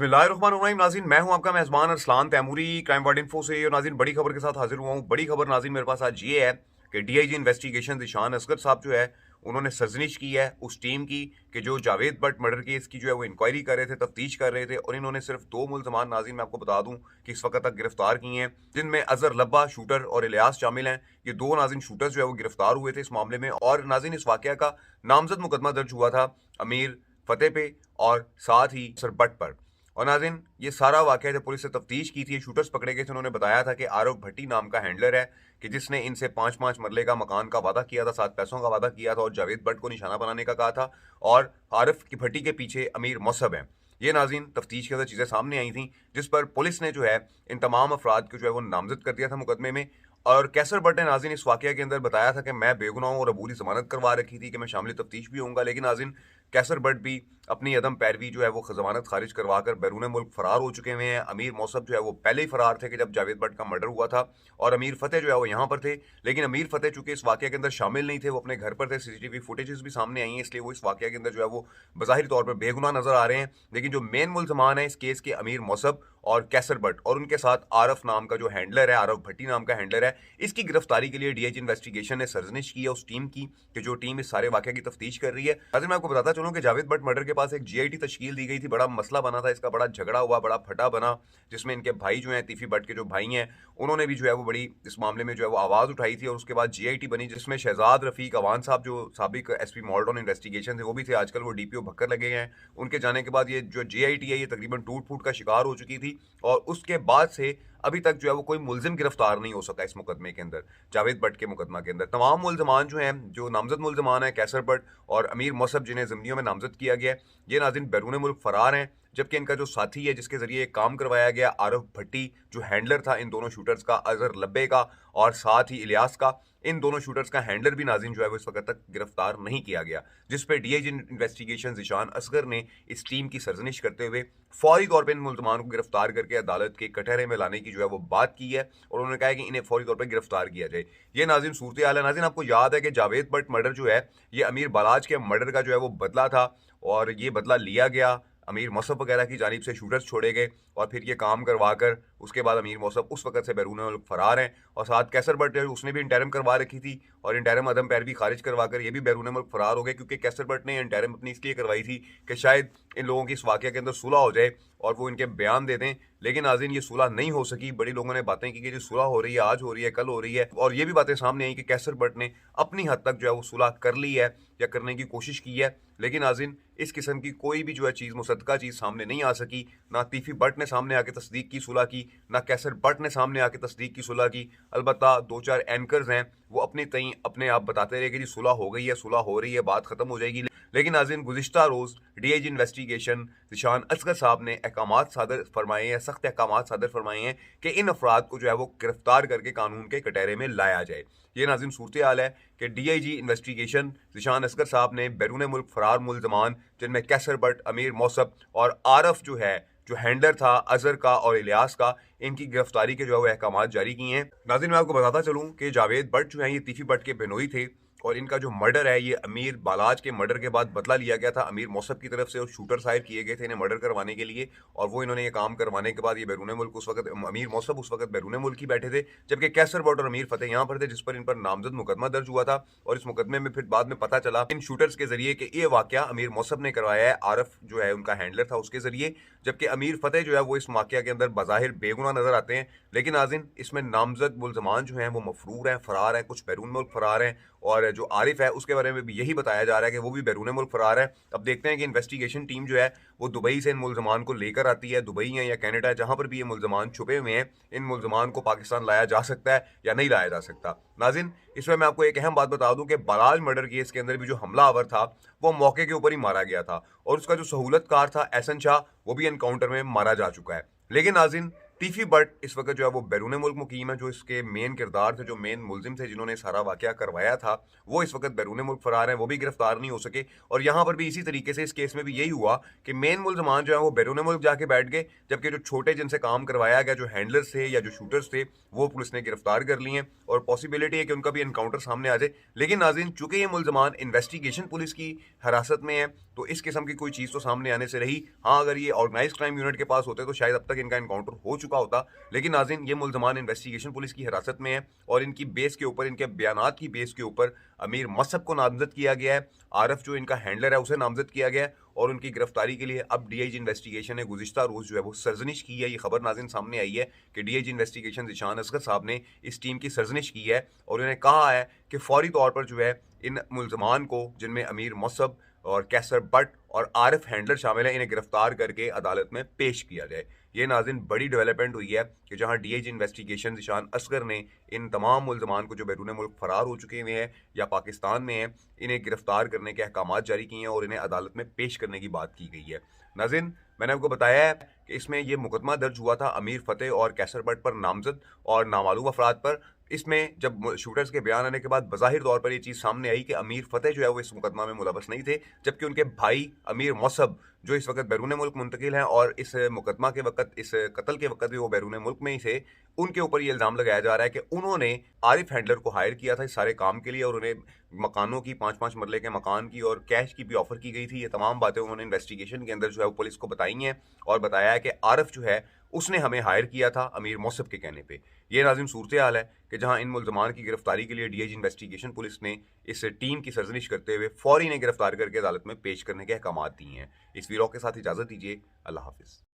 बिस्मिल्लाहिर्रहमानिर्रहीम। नाज़रीन, मैं हूं आपका मेज़बान Arsalan Taimuri crime ward info से। और नाज़रीन, बड़ी खबर के साथ हाजिर हुआ हूं। बड़ी खबर नाज़रीन मेरे पास आज ये है कि डीआईजी इन्वेस्टिगेशन ज़ीशान असगर साहब जो है उन्होंने सरजनिश की है उस टीम की कि जो जावेद भट्ट मर्डर केस की जो है वो इंक्वायरी कर रहे थे, तफ्तीश कर रहे थे। और इन्होंने सिर्फ दो मुल्ज़मान नाज़रीन मैं आपको बता दूं कि इस वक्त तक गिरफ्तार किए हैं, जिनमें अजहर लब्बा शूटर और इलियास शामिल हैं। ये दो नाज़रीन शूटर्स जो है वो गिरफ्तार हुए थे इस मामले में। और नाज़रीन, इस वाक़या का नामजद मुकदमा दर्ज हुआ था अमीर फतेह पे और साथ ही सर भट्ट पर। और नाज़रीन, ये सारा वाक़या जब पुलिस ने तफ्तीश की थी, शूटर्स पकड़े गए थे, उन्होंने बताया था कि आरव भट्टी नाम का हैंडलर है कि जिसने इनसे 5-5 मरले का मकान का वादा किया था, 7 पैसों का वादा किया था और जावेद भट्ट को निशाना बनाने का कहा था। और आरिफ की भट्टी के पीछे अमीर मौसब है। ये नाज़रीन तफ्तीश के अंदर चीज़ें सामने आई थी, जिस पर पुलिस ने जो है इन तमाम अफराद को जो है वो नामजद कर दिया था मुकदमे में। और कैसर भट्ट ने नाज़रीन इस वाक़या के अंदर बताया था कि मैं बेगुनाह हूं और अबूरी ज़मानत करवा रखी थी कि मैं शामिल तफ्तीश भी होऊंगा। लेकिन नाज़रीन, कैसर भट्ट भी अपनी अदम पैरवी जो है वो ज़मानत खारिज करवा कर बैरून मुल्क फरार हो चुके हुए हैं। अमीर मौसब जो है वो पहले ही फरार थे कि जब जावेद भट्ट का मर्डर हुआ था। और अमीर फतेह जो है वो यहाँ पर थे, लेकिन अमीर फतेह चूंकि इस वाक़े के अंदर शामिल नहीं थे, वो अपने घर पर थे। सीसीटीवी फुटेजेस भी सामने आई हैं, इसलिए वो इस वाक़े के अंदर जो है वो बज़ाहिर तौर पर बेगुनाह नजर आ रहे हैं। लेकिन जो मेन मुल्ज़मान है इस केस के, अमीर मौसब और कैसर भट्ट और उनके साथ आरफ नाम का जो हैंडलर है, आरफ भट्टी नाम का हैंडलर है, इसकी गिरफ्तारी के लिए डीआईजी इन्वेस्टिगेशन ने सर्जनिश की है उस टीम की कि जो टीम इस सारे वाक़े की तफ्तीश कर रही है। नाज़रीन, मैं आपको बताता चलूं कि जावेद भट्ट मर्डर के पास एक जीआईटी तश्कील दी गई थी। बड़ा मसला बना था इसका, बड़ा झगड़ा हुआ, बड़ा फटा बना, जिसमें इनके भाई जो हैं, तीफी भट्ट के जो भाई हैं, उन्होंने भी जो है वो बड़ी इस मामले में जो है वो आवाज़ उठाई थी। और उसके बाद जीआईटी बनी, जिसमें शहजाद रफीक अवान साहब जो साबिक एसपी मॉडर्न इन्वेस्टिगेशन थे वो भी थे, आजकल वो डीपीओ भक्कर लगे हैं। उनके जाने के बाद ये जो जीआईटी है ये तकरीबन टूट फूट का शिकार हो चुकी थी। और उसके बाद से अभी तक जो है वो कोई मुलजिम गिरफ्तार नहीं हो सका इस मुकदमे के अंदर, जावेद भट्ट के मुकदमा के अंदर। तमाम मुलजमान जो हैं, जो नामजद मुलजमान हैं, कैसर भट्ट और अमीर मौसब, जिन्हें ज़िम्मियों में नामजद किया गया, ये नाज़रीन बैरून मुल्क फरार हैं। जबकि इनका जो साथी है जिसके जरिए काम करवाया गया, आरफ भट्टी, जो हैंडलर था इन दोनों शूटर्स का, अजहर लब्बे का और साथ ही इलियास का, इन दोनों शूटर्स का हैंडलर भी नाज़रीन जो है वो इस वक्त तक गिरफ्तार नहीं किया गया। जिस पे डीआईजी इन्वेस्टिगेशन ज़ीशान असगर ने इस टीम की सरजनिश करते हुए फौरी तौर पर इन मुल्ज़मान को गिरफ्तार करके अदालत के कटहरे में लाने की जो है वो बात की है। और उन्होंने कहा है कि इन्हें फौरी तौर पर गिरफ्तार किया जाए। ये नाज़रीन सूरत हाल है। नाज़रीन, आपको याद है कि जावेद भट्ट मर्डर जो है ये अमीर बालाज के मर्डर का जो है वो बदला था। और ये बदला लिया गया, अमीर मौसब वगैरह की जानिब से शूटर्स छोड़े गए और फिर ये काम करवा कर उसके बाद अमीर मौसब उस वक्त से बैरून मुल्क फरार हैं। और साथ कैसर भट्ट उसने भी इंटरम करवा रखी थी और इंटरम अदम पैरवी खारिज करवा कर ये भी बैरून मुल्क फरार हो गए, क्योंकि कैसर भट्ट ने इंटरम अपनी इसलिए करवाई थी कि शायद इन लोगों की इस वाक़े के अंदर सुलह हो जाए और वो इनके बयान दे दें। लेकिन नाज़रीन, ये सुलह नहीं हो सकी। बड़ी लोगों ने बातें की कि जो सुलह हो रही है, आज हो रही है, कल हो रही है। और ये भी बातें सामने आई कि कैसर भट्ट ने अपनी हद तक जो है वो सुलह कर ली है या करने की कोशिश की है। लेकिन नाज़रीन, इस किस्म की कोई भी जो है चीज़, मुसद्दका चीज़ सामने नहीं आ सकी। ना तीफी भट्ट ने सामने आके तस्दीक की सुलह की, ना कैसर भट्ट ने सामने आके तस्दीक की सुलह की। अलबत्ता 2-4 एंकर्स हैं, वो अपने तई अपने आप बताते रहे कि जी सुलह हो गई है, सुलह हो रही है, बात खत्म हो जाएगी। लेकिन नाज़रीन, गुज़िश्ता रोज़ डीआईजी इन्वेस्टिगेशन ज़ीशान असगर साहब ने अहकामात सादर फरमाए हैं, सख्त अहकामात सादर फरमाए हैं कि इन अफराद को जो है वो गिरफ्तार करके कानून के कटहरे में लाया जाए। ये नाज़रीन सूरत हाल है कि डीआईजी इन्वेस्टिगेशन ज़ीशान असगर साहब ने बैरून मुल्क फरार मुल्ज़मान, जिनमें कैसर भट्ट, अमीर मौसब और आरफ जो है, जो हैंडलर था अजहर का और इलियास का, इनकी गिरफ्तारी के जो है वो अहकामात जारी किए हैं। नाज़रीन, मैं आपको बताता चलूँ कि जावेद भट्ट जो है ये तीफी भट्ट के बेनोई थे और इनका जो मर्डर है ये अमीर बालाज के मर्डर के बाद बदला लिया गया था अमीर मौसब की तरफ से। और शूटर हायर किए गए थे इन्हें मर्डर करवाने के लिए। और वो इन्होंने ये काम करवाने के बाद ये बैरून मुल्क उस वक्त, अमीर मौसब उस वक्त बैरून मुल्क ही बैठे थे, जबकि कैसर भट्ट और अमीर फतेह यहाँ पर थे, जिस पर इन पर नामजद मुकदमा दर्ज हुआ था। और इस मुकदमे में फिर बाद में पता चला इन शूटर्स के जरिए कि ये वाकया अमीर मौसब ने करवाया है, आरफ जो है उनका हैंडलर था उसके जरिए। जबकि अमीर फतेह जो है वो इस वाकया के अंदर बज़ाहिर बेगुनाह नजर आते हैं। लेकिन नाज़रीन, इसमें नामजद मुल्ज़मान जो हैं वो मफरूर हैं, फरार हैं, कुछ बैरून मुल्क फरार हैं। और जो आरिफ है उसके बारे में भी यही बताया जा रहा है कि वो भी बैरून मुल्क फरार है। अब देखते हैं कि इन्वेस्टिगेशन टीम जो है वो दुबई से इन मुल्ज़मान को लेकर आती है। दुबई है या कनाडा है, जहां पर भी ये मुल्ज़मान छुपे हुए हैं, इन मुल्ज़मान को पाकिस्तान लाया जा सकता है या नहीं लाया जा सकता। नाज़रीन, इसमें मैं आपको एक अहम बात बता दूं कि बालाज मर्डर केस के अंदर भी जो हमलावर था वो मौके के ऊपर ही मारा गया था और उसका जो सहूलतकार था एहसन शाह, वो भी एनकाउंटर में मारा जा चुका है। लेकिन नाज़रीन, तीफी भट्ट इस वक्त जो है वो बैरून मुल्क मुकीम है। जो इसके मेन किरदार थे, जो मेन मुलजिम थे, जिन्होंने सारा वाकया करवाया था, वो इस वक्त बैरून मुल्क फरार हैं, वो भी गिरफ्तार नहीं हो सके। और यहाँ पर भी इसी तरीके से इस केस में भी यही हुआ कि मेन मुलजमान जो है वो बैरून मुल्क जाके बैठ गए, जबकि जो छोटे जिनसे काम करवाया गया, जो हैंडलर्स थे या जो शूटर्स थे, वो पुलिस ने गिरफ्तार कर लिए हैं और पॉसिबिलिटी है कि उनका भी एनकाउंटर सामने आ जाए। लेकिन नाज़रीन, चूंकि ये मुलजमान इन्वेस्टिगेशन पुलिस की हिरासत में है, तो इस किस्म की कोई चीज़ तो सामने आने से रही। हाँ, अगर ये ऑर्गेनाइज़ क्राइम यूनिट के पास होते तो शायद अब तक इनका एनकाउंटर हो चुका होता। लेकिन नाज़रीन, ये मुल्ज़मान इन्वेस्टिगेशन पुलिस की हिरासत में है और इनकी बेस के ऊपर, इनके बयानात की बेस के ऊपर अमीर मसहब को नामज़द किया गया है। आरफ जो इनका हैंडलर है उसे नामज़द किया गया है और उनकी गिरफ्तारी के लिए अब डीआईजी इन्वेस्टिगेशन ने गुज़िश्ता रोज़ जो है वो सरज़निश की है। ये खबर नाज़रीन सामने आई है कि डीआईजी इन्वेस्टिगेशन ज़ीशान असगर साहब ने इस टीम की सरज़निश की है और उन्होंने कहा है कि फौरी तौर पर जो है इन मुल्ज़मान को, जिनमें अमीर मसहब और कैसर बट और आरिफ हैंडलर शामिल है, इन्हें गिरफ्तार करके अदालत में पेश किया जाए। ये नाज़रीन बड़ी डेवलपमेंट हुई है कि जहां डीआईजी इन्वेस्टिगेशन ज़ीशान असगर ने इन तमाम मुल्ज़मान को जो बैरून मुल्क फ़रार हो चुके हुए हैं या पाकिस्तान में हैं, इन्हें गिरफ्तार करने के अहकामात जारी किए हैं और इन्हें अदालत में पेश करने की बात की गई है। नाज़रीन, मैंने आपको बताया है कि इसमें ये मुकदमा दर्ज हुआ था अमीर फ़तेह और कैसर बट पर नामज़द और नामालूम अफराद पर। इसमें जब शूटर्स के बयान आने के बाद बज़ाहिर तौर पर ये चीज़ सामने आई कि अमीर फ़तेह जो है वो इस मुकदमा में मुलव्वस नहीं थे, जबकि उनके भाई अमीर मसहब जो इस वक्त बैरून मुल्क मुंतकिल हैं और इस मुकदमा के वक़्त, इस कत्ल के वक़्त भी वो बैरून मुल्क में ही थे, उनके ऊपर ये इल्ज़ाम लगाया जा रहा है कि उन्होंने आरिफ हैंडलर को हायर किया था इस सारे काम के लिए और उन्हें मकानों की, 5-5 मरले के मकान की और कैश की भी ऑफ़र की गई थी। ये तमाम बातें उन्होंने इन्वेस्टिगेशन के अंदर जो है वो पुलिस को बताई हैं और बताया है कि आरिफ जो है उसने हमें हायर किया था अमीर मौसफ के कहने पे। ये नाज़रीन सूरत हाल है कि जहां इन मुल्ज़मान की गिरफ्तारी के लिए डीआईजी इन्वेस्टिगेशन पुलिस ने इस टीम की सरजनिश करते हुए फौरी इन्हें गिरफ्तार करके अदालत में पेश करने के अहकामात दिए हैं। इस वीडियो के साथ इजाज़त दीजिए। अल्लाह हाफ़िज़।